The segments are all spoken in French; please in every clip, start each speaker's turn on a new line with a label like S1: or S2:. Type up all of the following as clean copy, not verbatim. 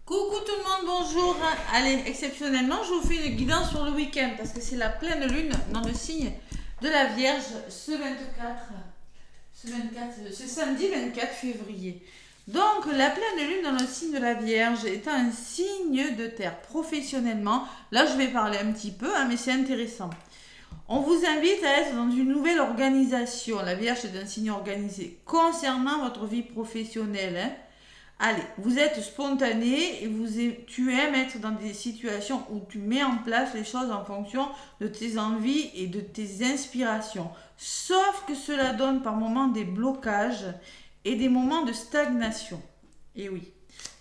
S1: Coucou tout le monde, bonjour. Allez, exceptionnellement, je vous fais une guidance sur le week-end parce que c'est la pleine lune dans le signe de la Vierge ce 24, ce samedi 24 février. Donc, la pleine lune dans le signe de la Vierge est un signe de terre. Professionnellement, là je vais parler un petit peu, mais c'est intéressant. On vous invite à être dans une nouvelle organisation. La Vierge est un signe organisé. Concernant votre vie professionnelle, allez, vous êtes spontané et tu aimes être dans des situations où tu mets en place les choses en fonction de tes envies et de tes inspirations. Sauf que cela donne par moments des blocages et des moments de stagnation. Et oui,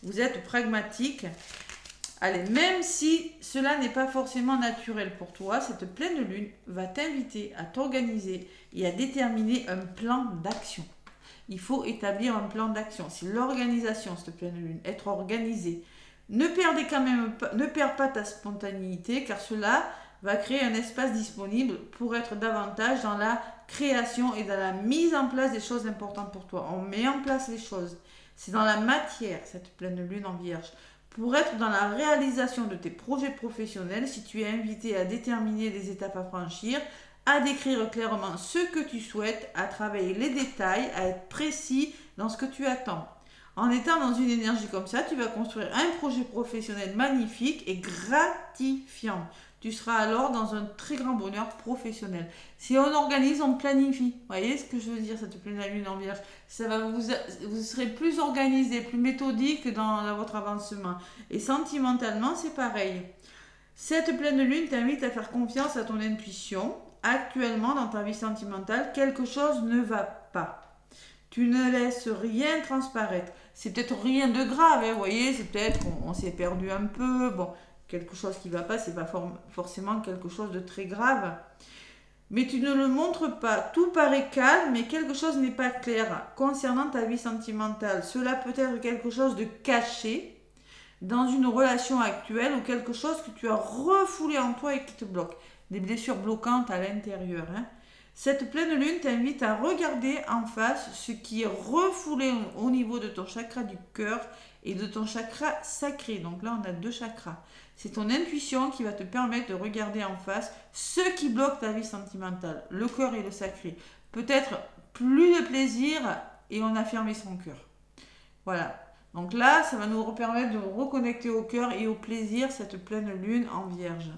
S1: vous êtes pragmatique. Allez, même si cela n'est pas forcément naturel pour toi, cette pleine lune va t'inviter à t'organiser et à déterminer un plan d'action. Il faut établir un plan d'action. C'est l'organisation, cette pleine lune, être organisé. Ne perds pas ta spontanéité, car cela va créer un espace disponible pour être davantage dans la création et dans la mise en place des choses importantes pour toi. On met en place les choses. C'est dans la matière, cette pleine lune en Vierge. Pour être dans la réalisation de tes projets professionnels, si tu es invité à déterminer les étapes à franchir, à décrire clairement ce que tu souhaites, à travailler les détails, à être précis dans ce que tu attends. En étant dans une énergie comme ça, tu vas construire un projet professionnel magnifique et gratifiant. Tu seras alors dans un très grand bonheur professionnel. Si on organise, on planifie. Vous voyez ce que je veux dire, cette pleine lune en Vierge. Vous serez plus organisé, plus méthodique dans votre avancement. Et sentimentalement, c'est pareil. Cette pleine lune t'invite à faire confiance à ton intuition. Actuellement, dans ta vie sentimentale, quelque chose ne va pas. Tu ne laisses rien transparaître. C'est peut-être rien de grave, vous voyez, c'est peut-être qu'on s'est perdu un peu. Bon, quelque chose qui ne va pas, c'est pas forcément quelque chose de très grave. Mais tu ne le montres pas. Tout paraît calme, mais quelque chose n'est pas clair concernant ta vie sentimentale. Cela peut être quelque chose de caché dans une relation actuelle ou quelque chose que tu as refoulé en toi et qui te bloque. Des blessures bloquantes à l'intérieur. Cette pleine lune t'invite à regarder en face ce qui est refoulé au niveau de ton chakra du cœur et de ton chakra sacré. Donc là, on a deux chakras. C'est ton intuition qui va te permettre de regarder en face ce qui bloque ta vie sentimentale, le cœur et le sacré. Peut-être plus de plaisir et on a fermé son cœur. Voilà. Donc là, ça va nous permettre de reconnecter au cœur et au plaisir cette pleine lune en Vierge.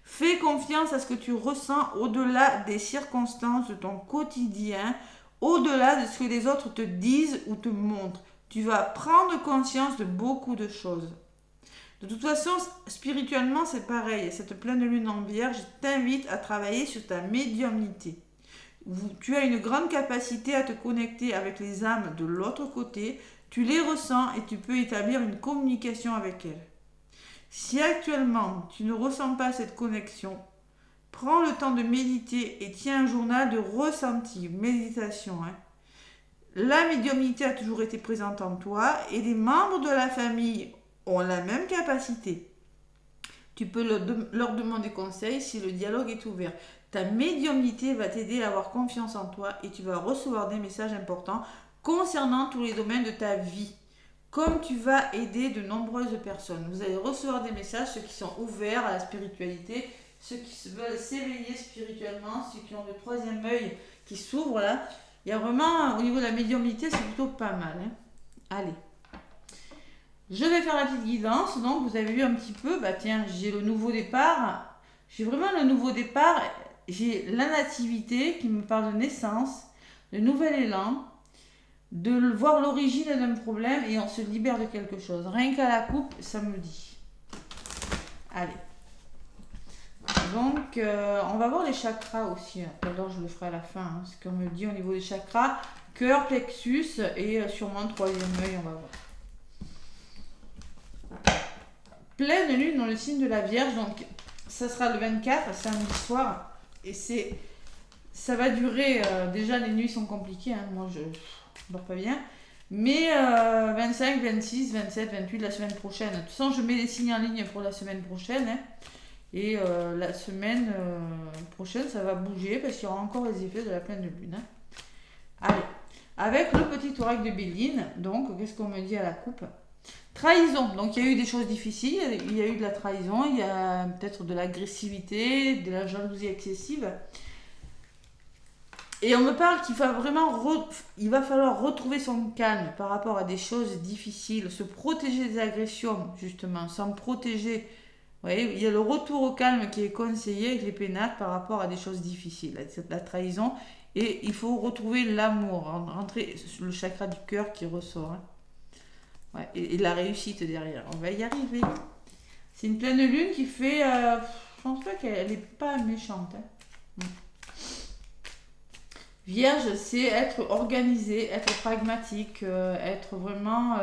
S1: Fais confiance à ce que tu ressens au-delà des circonstances de ton quotidien, au-delà de ce que les autres te disent ou te montrent. Tu vas prendre conscience de beaucoup de choses. De toute façon, spirituellement, c'est pareil. Cette pleine lune en Vierge t'invite à travailler sur ta médiumnité. Tu as une grande capacité à te connecter avec les âmes de l'autre côté. Tu les ressens et tu peux établir une communication avec elles. Si actuellement tu ne ressens pas cette connexion, prends le temps de méditer et tiens un journal de ressenti, méditation. La médiumnité a toujours été présente en toi et les membres de la famille ont la même capacité. Tu peux leur demander conseil si le dialogue est ouvert. Ta médiumnité va t'aider à avoir confiance en toi et tu vas recevoir des messages importants concernant tous les domaines de ta vie. Comme tu vas aider de nombreuses personnes. Vous allez recevoir des messages, ceux qui sont ouverts à la spiritualité, ceux qui veulent s'éveiller spirituellement, ceux qui ont le troisième œil qui s'ouvre là. Il y a vraiment, au niveau de la médiumnité, c'est plutôt pas mal. Allez. Je vais faire la petite guidance. Donc, vous avez vu un petit peu, tiens, j'ai le nouveau départ. J'ai vraiment le nouveau départ. J'ai la nativité qui me parle de naissance, de nouvel élan, de voir l'origine d'un problème et on se libère de quelque chose. Rien qu'à la coupe, ça me dit. Allez. Donc, on va voir les chakras aussi. Alors, je le ferai à la fin. Ce qu'on me dit au niveau des chakras. Cœur, plexus et sûrement le troisième œil, on va voir. Pleine lune dans le signe de la Vierge. Donc, ça sera le 24, samedi soir. Et ça va durer. Déjà, les nuits sont compliquées. Moi, je dors pas bien. Mais 25, 26, 27, 28 la semaine prochaine. De toute façon, je mets les signes en ligne pour la semaine prochaine. Et la semaine prochaine, ça va bouger parce qu'il y aura encore les effets de la pleine lune. Allez, avec le petit oracle de Béline. Donc, qu'est-ce qu'on me dit à la coupe ? Trahison. Donc, il y a eu des choses difficiles. Il y a eu de la trahison. Il y a peut-être de l'agressivité, de la jalousie excessive. Et on me parle qu'il va vraiment il va falloir retrouver son calme par rapport à des choses difficiles, se protéger des agressions, justement, s'en protéger. Vous voyez, il y a le retour au calme qui est conseillé avec les pénates par rapport à des choses difficiles, la trahison. Et il faut retrouver l'amour, rentrer le chakra du cœur qui ressort. Hein. Ouais, et la réussite derrière. On va y arriver. C'est une pleine lune qui fait... je pense pas qu'elle n'est pas méchante. Hein. Vierge, c'est être organisé, être pragmatique, être vraiment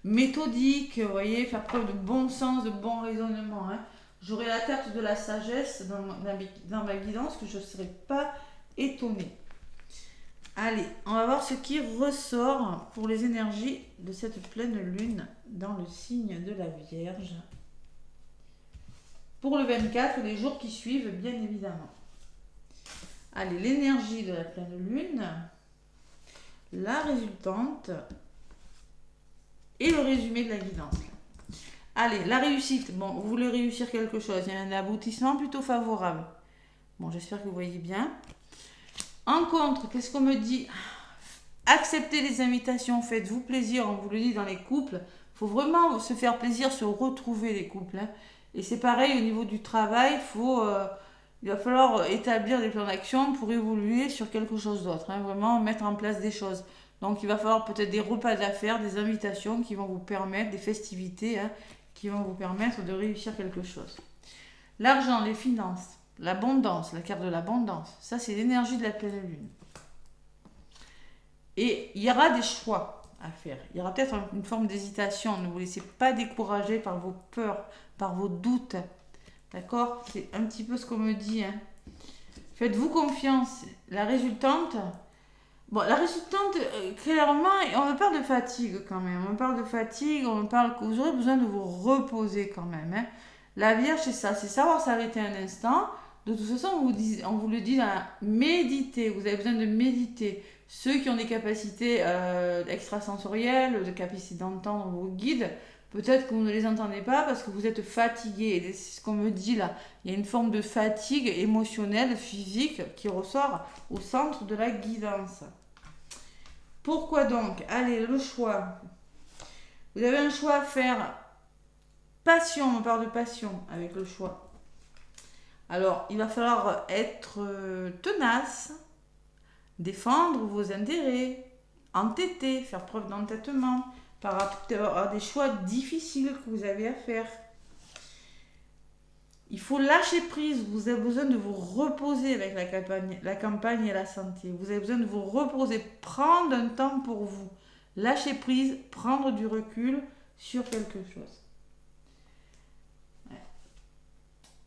S1: méthodique, vous voyez, faire preuve de bon sens, de bon raisonnement. Hein. J'aurai la carte de la sagesse dans ma guidance, que je ne serai pas étonnée. Allez, on va voir ce qui ressort pour les énergies de cette pleine lune dans le signe de la Vierge. Pour le 24, les jours qui suivent, bien évidemment. Allez, l'énergie de la pleine lune, la résultante et le résumé de la guidance. Allez, la réussite. Bon, vous voulez réussir quelque chose. Il y a un aboutissement plutôt favorable. Bon, j'espère que vous voyez bien. En contre, qu'est-ce qu'on me dit? Acceptez les invitations, faites-vous plaisir. On vous le dit dans les couples. Il faut vraiment se faire plaisir, se retrouver les couples. Hein. Et c'est pareil au niveau du travail. Il va falloir établir des plans d'action pour évoluer sur quelque chose d'autre. Hein. Vraiment mettre en place des choses. Donc il va falloir peut-être des repas d'affaires, des invitations qui vont vous permettre, des festivités hein, qui vont vous permettre de réussir quelque chose. L'argent, les finances, l'abondance, la carte de l'abondance, ça c'est l'énergie de la pleine lune. Et il y aura des choix à faire. Il y aura peut-être une forme d'hésitation. Ne vous laissez pas décourager par vos peurs, par vos doutes. D'accord? C'est un petit peu ce qu'on me dit. Hein. Faites-vous confiance. La résultante... Bon, la résultante, clairement, on me parle de fatigue quand même. On me parle de fatigue, on me parle que vous aurez besoin de vous reposer quand même. Hein. La Vierge, c'est ça, c'est savoir s'arrêter un instant. De toute façon, on vous le dit là, méditez, vous avez besoin de méditer. Ceux qui ont des capacités extrasensorielles, de capacités d'entendre vos guides, peut-être que vous ne les entendez pas parce que vous êtes fatigué. Et c'est ce qu'on me dit là. Il y a une forme de fatigue émotionnelle, physique qui ressort au centre de la guidance. Pourquoi donc? Allez, le choix. Vous avez un choix à faire. Passion, on parle de passion avec le choix. Alors, il va falloir être tenace, défendre vos intérêts, entêter, faire preuve d'entêtement par rapport à des choix difficiles que vous avez à faire. Il faut lâcher prise, vous avez besoin de vous reposer avec la campagne et la santé. Vous avez besoin de vous reposer, prendre un temps pour vous. Lâcher prise, prendre du recul sur quelque chose.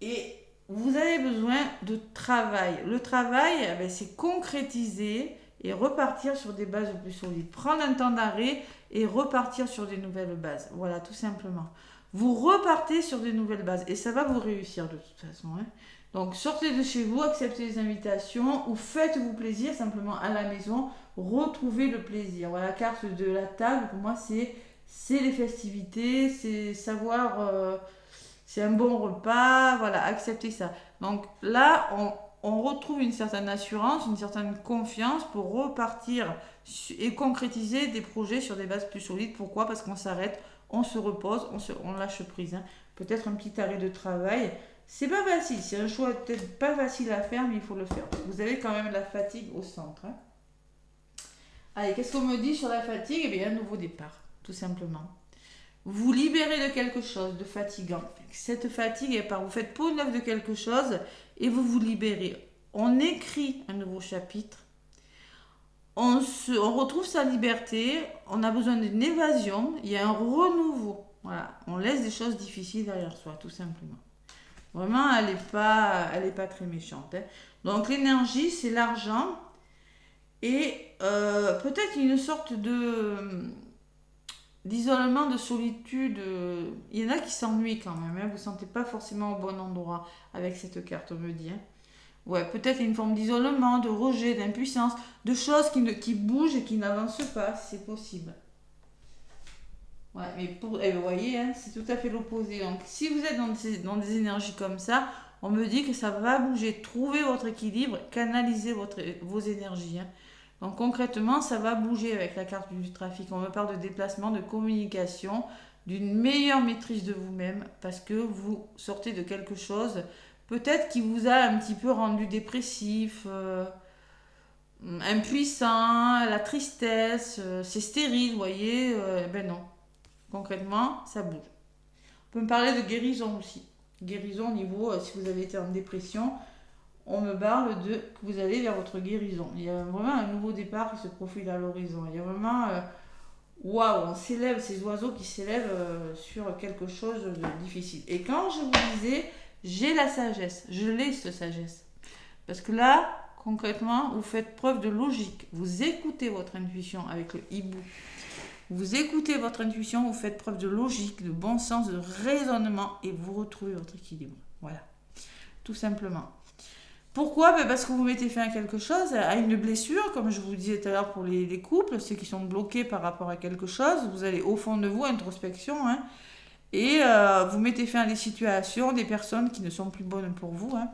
S1: Et vous avez besoin de travail. Le travail, c'est concrétiser et repartir sur des bases plus solides. Prendre un temps d'arrêt et repartir sur des nouvelles bases. Voilà, tout simplement. Vous repartez sur des nouvelles bases et ça va vous réussir de toute façon. Hein. Donc sortez de chez vous, acceptez les invitations ou faites-vous plaisir simplement à la maison. Retrouvez le plaisir. Voilà, la carte de la table, pour moi, c'est les festivités, c'est savoir... c'est un bon repas, voilà, acceptez ça. Donc là, on retrouve une certaine assurance, une certaine confiance pour repartir et concrétiser des projets sur des bases plus solides. Pourquoi? Parce qu'on s'arrête, on se repose, on lâche prise. Hein. Peut-être un petit arrêt de travail. C'est pas facile, c'est un choix peut-être pas facile à faire, mais il faut le faire. Vous avez quand même la fatigue au centre. Hein. Allez, qu'est-ce qu'on me dit sur la fatigue? Eh bien, un nouveau départ, tout simplement. Vous libérez de quelque chose de fatigant. Cette fatigue, vous faites peau neuve de quelque chose et vous vous libérez. On écrit un nouveau chapitre. On retrouve sa liberté. On a besoin d'une évasion. Il y a un renouveau. Voilà. On laisse des choses difficiles derrière soi, tout simplement. Vraiment, elle n'est pas très méchante. Hein. Donc, l'énergie, c'est l'argent. Et peut-être une sorte d'isolement, de solitude. Il y en a qui s'ennuient quand même. Hein. Vous ne vous sentez pas forcément au bon endroit avec cette carte, on me dit. Hein. Ouais, peut-être une forme d'isolement, de rejet, d'impuissance, de choses qui bougent et qui n'avancent pas. C'est possible. Ouais, mais vous voyez, hein, c'est tout à fait l'opposé. Donc, si vous êtes dans des énergies comme ça, on me dit que ça va bouger. Trouvez votre équilibre, canalisez vos énergies. Hein. Donc, concrètement, ça va bouger avec la carte du trafic. On me parle de déplacement, de communication, d'une meilleure maîtrise de vous-même, parce que vous sortez de quelque chose, peut-être qui vous a un petit peu rendu dépressif, impuissant, la tristesse, c'est stérile, vous voyez. Ben non. Concrètement, ça bouge. On peut me parler de guérison aussi. Guérison au niveau, si vous avez été en dépression, on me parle de que vous allez vers votre guérison. Il y a vraiment un nouveau départ qui se profile à l'horizon. Il y a vraiment, waouh, on s'élève, ces oiseaux qui s'élèvent sur quelque chose de difficile. Et quand je vous disais, j'ai la sagesse, je l'ai cette sagesse. Parce que là, concrètement, vous faites preuve de logique. Vous écoutez votre intuition avec le hibou. Vous écoutez votre intuition, vous faites preuve de logique, de bon sens, de raisonnement et vous retrouvez votre équilibre. Voilà, tout simplement. Pourquoi? Parce que vous mettez fin à quelque chose, à une blessure, comme je vous disais tout à l'heure pour les couples, ceux qui sont bloqués par rapport à quelque chose. Vous allez au fond de vous, introspection, hein, et vous mettez fin à des situations, des personnes qui ne sont plus bonnes pour vous. Hein.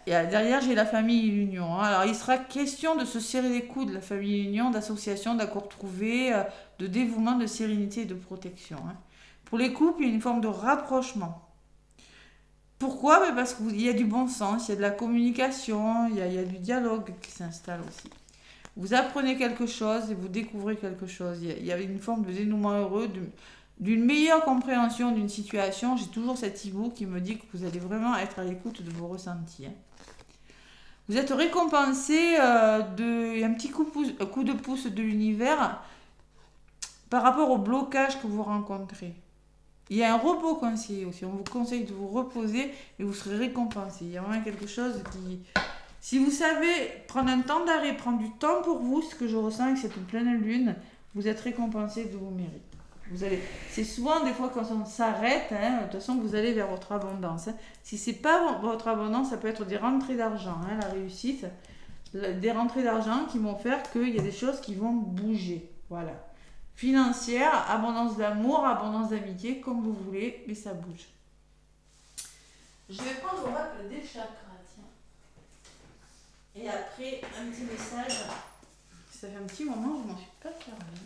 S1: Et derrière, j'ai la famille et l'union. Hein. Alors, il sera question de se serrer les coudes, la famille et l'union, d'association, d'accord trouvé, de dévouement, de sérénité et de protection. Hein. Pour les couples, il y a une forme de rapprochement. Pourquoi? Parce qu'il y a du bon sens, il y a de la communication, il y a du dialogue qui s'installe aussi. Vous apprenez quelque chose et vous découvrez quelque chose. Il y a une forme de dénouement heureux, d'une meilleure compréhension d'une situation. J'ai toujours cet hibou qui me dit que vous allez vraiment être à l'écoute de vos ressentis. Hein. Vous êtes récompensé d'un petit coup de pouce de l'univers par rapport au blocage que vous rencontrez. Il y a un repos conseillé aussi. On vous conseille de vous reposer et vous serez récompensé. Il y a vraiment quelque chose qui... Si vous savez prendre un temps d'arrêt, prendre du temps pour vous, ce que je ressens, que c'est une pleine lune, vous êtes récompensé de vos mérites. C'est souvent des fois quand on s'arrête, hein, de toute façon vous allez vers votre abondance. Hein. Si c'est pas votre abondance, ça peut être des rentrées d'argent, hein, la réussite, des rentrées d'argent qui vont faire qu'il y a des choses qui vont bouger. Voilà. Financière, abondance d'amour, abondance d'amitié, comme vous voulez, mais ça bouge. Je vais prendre l'oracle des chakras, tiens. Et après, un petit message. Ça fait un petit moment, je m'en suis pas servi.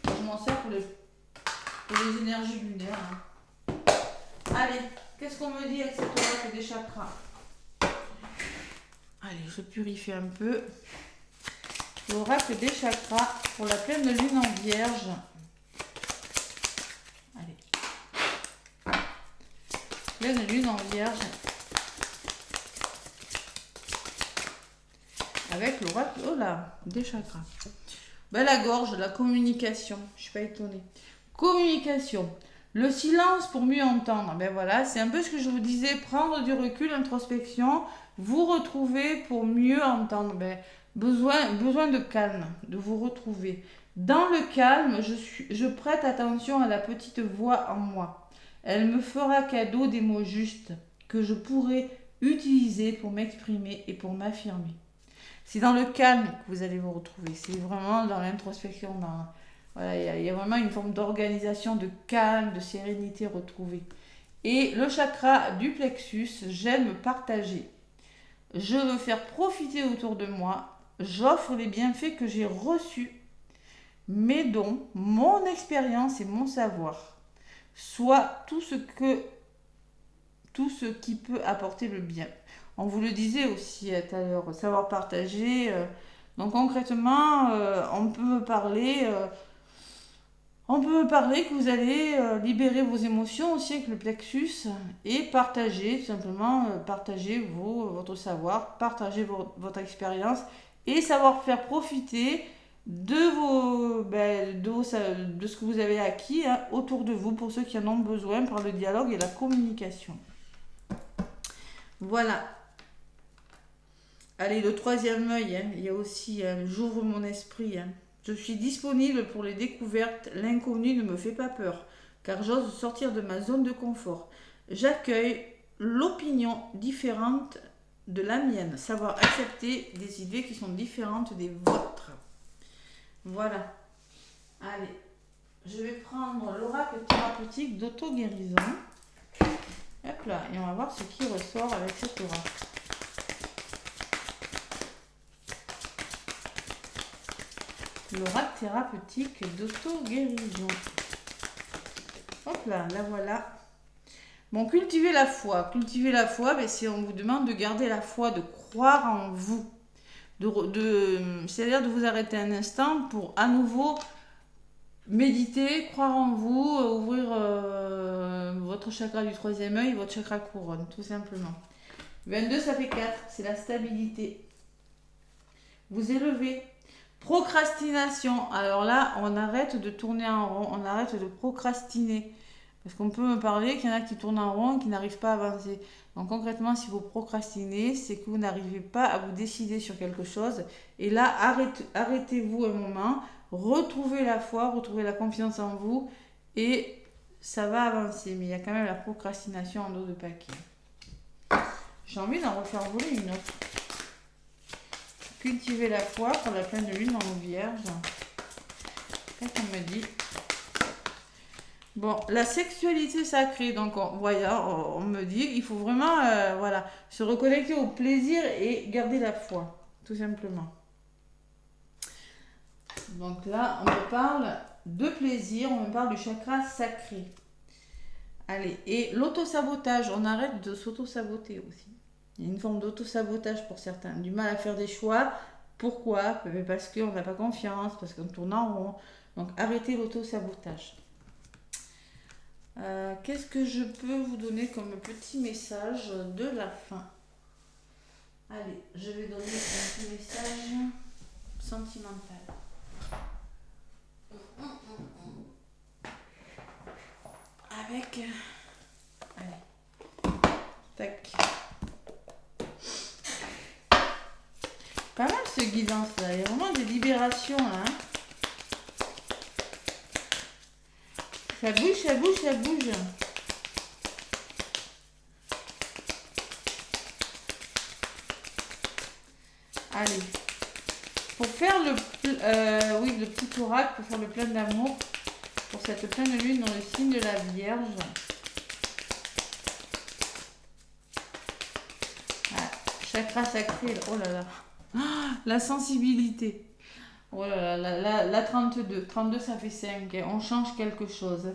S1: Je m'en sers pour les énergies lunaires. Hein. Allez, qu'est-ce qu'on me dit avec cet oracle des chakras? Allez, je purifie un peu. L'oracle des chakras pour la pleine lune en vierge. Allez. Pleine lune en vierge. Avec l'oracle des chakras. Ben, la gorge, la communication. Je ne suis pas étonnée. Communication. Le silence pour mieux entendre. Ben voilà, c'est un peu ce que je vous disais. Prendre du recul, introspection. Vous retrouver pour mieux entendre. Ben, besoin de calme, de vous retrouver. Dans le calme, je prête attention à la petite voix en moi. Elle me fera cadeau des mots justes que je pourrai utiliser pour m'exprimer et pour m'affirmer. C'est dans le calme que vous allez vous retrouver. C'est vraiment dans l'introspection. Voilà, il y a vraiment une forme d'organisation, de calme, de sérénité retrouvée. Et le chakra du plexus, j'aime partager. Je veux faire profiter autour de moi. J'offre les bienfaits que j'ai reçus, mes dons, mon expérience et mon savoir. Soit tout ce qui peut apporter le bien. On vous le disait aussi tout à l'heure, savoir partager. Donc concrètement, on peut me parler que vous allez libérer vos émotions aussi avec le plexus et partager, tout simplement, partager votre savoir, partager votre expérience et savoir faire profiter de ce que vous avez acquis hein, autour de vous pour ceux qui en ont besoin par le dialogue et la communication. Voilà. Allez, le troisième œil, hein, il y a aussi j'ouvre mon esprit. Hein. Je suis disponible pour les découvertes. L'inconnu ne me fait pas peur, car j'ose sortir de ma zone de confort. J'accueille l'opinion différente de la mienne. Savoir accepter des idées qui sont différentes des vôtres. Voilà. Allez. je vais prendre l'oracle thérapeutique d'auto-guérison. Hop là, et on va voir ce qui ressort avec cet oracle. L'oracle thérapeutique d'auto-guérison. Hop là, la voilà. Bon, cultiver la foi. Cultiver la foi, ben, c'est on vous demande de garder la foi, de croire en vous. C'est-à-dire de vous arrêter un instant pour à nouveau méditer, croire en vous, ouvrir votre chakra du troisième œil, votre chakra couronne, tout simplement. 22, ça fait 4, c'est la stabilité. Vous élevez. Procrastination. Alors là, on arrête de tourner en rond, on arrête de procrastiner. Parce qu'on peut me parler qu'il y en a qui tournent en rond et qui n'arrivent pas à avancer. Donc concrètement, si vous procrastinez, c'est que vous n'arrivez pas à vous décider sur quelque chose. Et là, arrêtez-vous un moment, retrouvez la foi, retrouvez la confiance en vous et ça va avancer. Mais il y a quand même la procrastination en dos de paquet. J'ai envie d'en refaire voler une autre. Cultiver la foi pour la pleine lune en vierge. Qu'est-ce qu'on me dit ? Bon, la sexualité sacrée, donc on me dit, il faut vraiment voilà, se reconnecter au plaisir et garder la foi, tout simplement. Donc là, on me parle de plaisir, on me parle du chakra sacré. Allez, et l'auto-sabotage, on arrête de s'auto-saboter aussi. Il y a une forme d'auto-sabotage pour certains, du mal à faire des choix. Pourquoi ? Parce qu'on n'a pas confiance, parce qu'on tourne en rond. Donc arrêtez l'auto-sabotage. Qu'est-ce que je peux vous donner comme petit message de la fin ? Allez, je vais donner un petit message sentimental. Avec... Allez. Tac. Pas mal ce guidance là, il y a vraiment des libérations là. Hein. Ça bouge, ça bouge, ça bouge. Allez. Pour faire le petit oracle, pour faire le plein d'amour, pour cette pleine lune dans le signe de la Vierge. Ah, chakra sacré, oh là là. Ah, la sensibilité. Oh là là, la 32. 32, ça fait 5. On change quelque chose.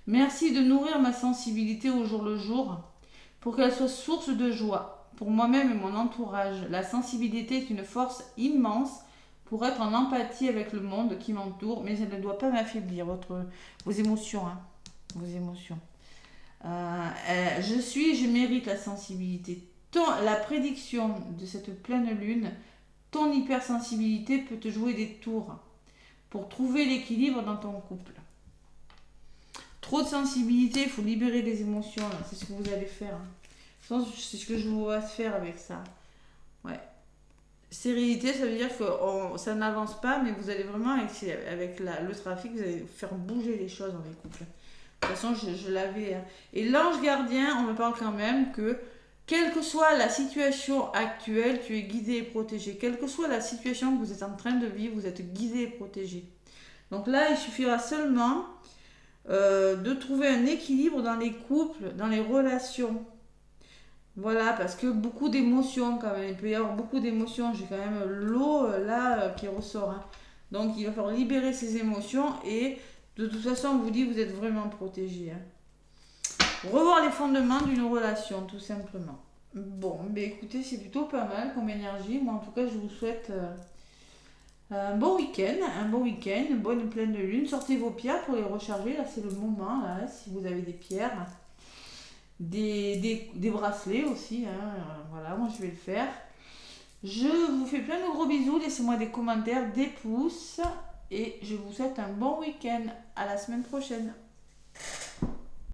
S1: Merci de nourrir ma sensibilité au jour le jour pour qu'elle soit source de joie pour moi-même et mon entourage. La sensibilité est une force immense pour être en empathie avec le monde qui m'entoure, mais elle ne doit pas m'affaiblir. Vos émotions. Hein, vos émotions. Je mérite la sensibilité. La prédiction de cette pleine lune, ton hypersensibilité peut te jouer des tours pour trouver l'équilibre dans ton couple. Trop de sensibilité, il faut libérer les émotions. Là. C'est ce que vous allez faire. Hein. C'est ce que je vous vois faire avec ça. Ouais. Sérénité, ça veut dire que ça n'avance pas, mais vous allez vraiment, avec le trafic, vous allez faire bouger les choses dans les couples. De toute façon, je l'avais. Hein. Et l'ange gardien, on me parle quand même que quelle que soit la situation actuelle, tu es guidé et protégé. Quelle que soit la situation que vous êtes en train de vivre, vous êtes guidé et protégé. Donc là, il suffira seulement de trouver un équilibre dans les couples, dans les relations. Voilà, parce que beaucoup d'émotions quand même. Il peut y avoir beaucoup d'émotions. J'ai quand même l'eau là qui ressort. Hein. Donc il va falloir libérer ces émotions et de toute façon, on vous dit vous êtes vraiment protégé. Hein. Revoir les fondements d'une relation, tout simplement. Bon, ben écoutez, c'est plutôt pas mal comme énergie. Moi, en tout cas, je vous souhaite un bon week-end, une bonne pleine de lune. Sortez vos pierres pour les recharger. Là, c'est le moment, là, si vous avez des pierres. Des bracelets aussi. Hein. Voilà, moi, je vais le faire. Je vous fais plein de gros bisous. Laissez-moi des commentaires, des pouces. Et je vous souhaite un bon week-end. À la semaine prochaine.